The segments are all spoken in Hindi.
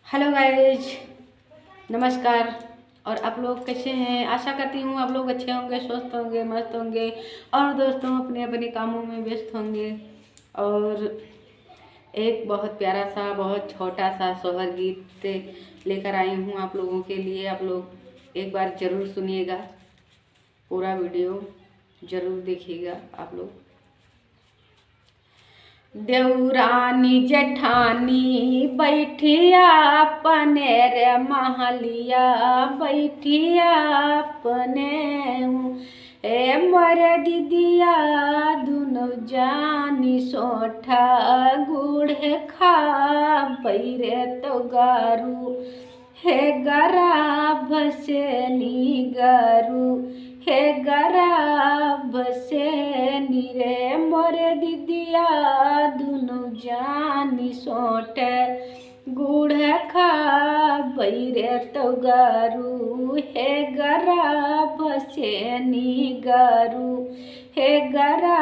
हेलो गाइज, नमस्कार। और आप लोग कैसे हैं? आशा करती हूँ आप लोग अच्छे होंगे, स्वस्थ होंगे, मस्त होंगे और दोस्तों अपने अपने कामों में व्यस्त होंगे। और एक बहुत प्यारा सा, बहुत छोटा सा सोहर गीत लेकर आई हूँ आप लोगों के लिए। आप लोग एक बार ज़रूर सुनिएगा, पूरा वीडियो ज़रूर देखिएगा आप लोग। देवरानी जेठानी बैठिया अपने रे महलिया, बैठिया अपने ए मर दीदिया दुनो जानी सोठा गुड़ खा बैरे तो गारू हे गरा भसेनी गारू हे गरा भसेनी रे मोरे दीदिया दुनु जानी सोट गुड़ खा बैरे तो गारू हे गरा भसेनी गारू हे गरा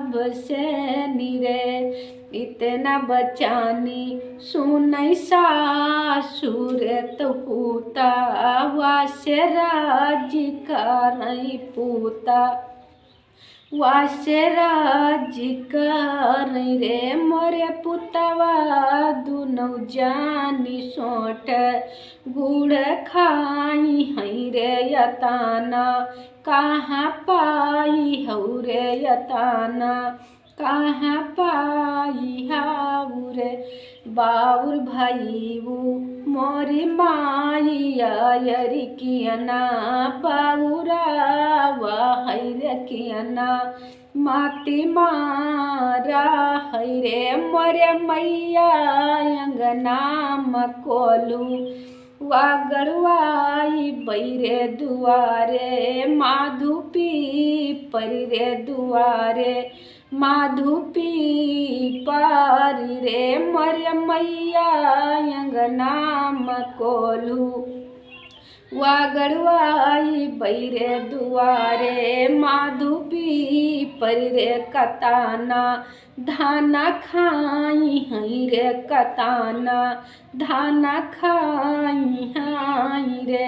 भसेनी रे। इतना बचानी सुनई सासुर तो पूता वासे राज का नहीं पूता वासे राज का नहीं रे मोरे पुतवा दुनो जानी सोट गुड़ खाई हई रे यताना कहाँ पाई हौ रे यताना कहाँ पाई हाउ रे बाउर भाईबू मोरी माइया यरी कियना बाउरा वाहर कियना माती मारा हरे मोरे मैया अंगना मकोलू वागड़वाई बैरे दुआरे माधुपी परिरे दुआरे माधुपी पारी रे मर मैया अंगना मकोलू वागड़वाई बैरे दुआरे माधुपी परिरे कताना धाना खाई हई रे कताना धाना खाई हई रे।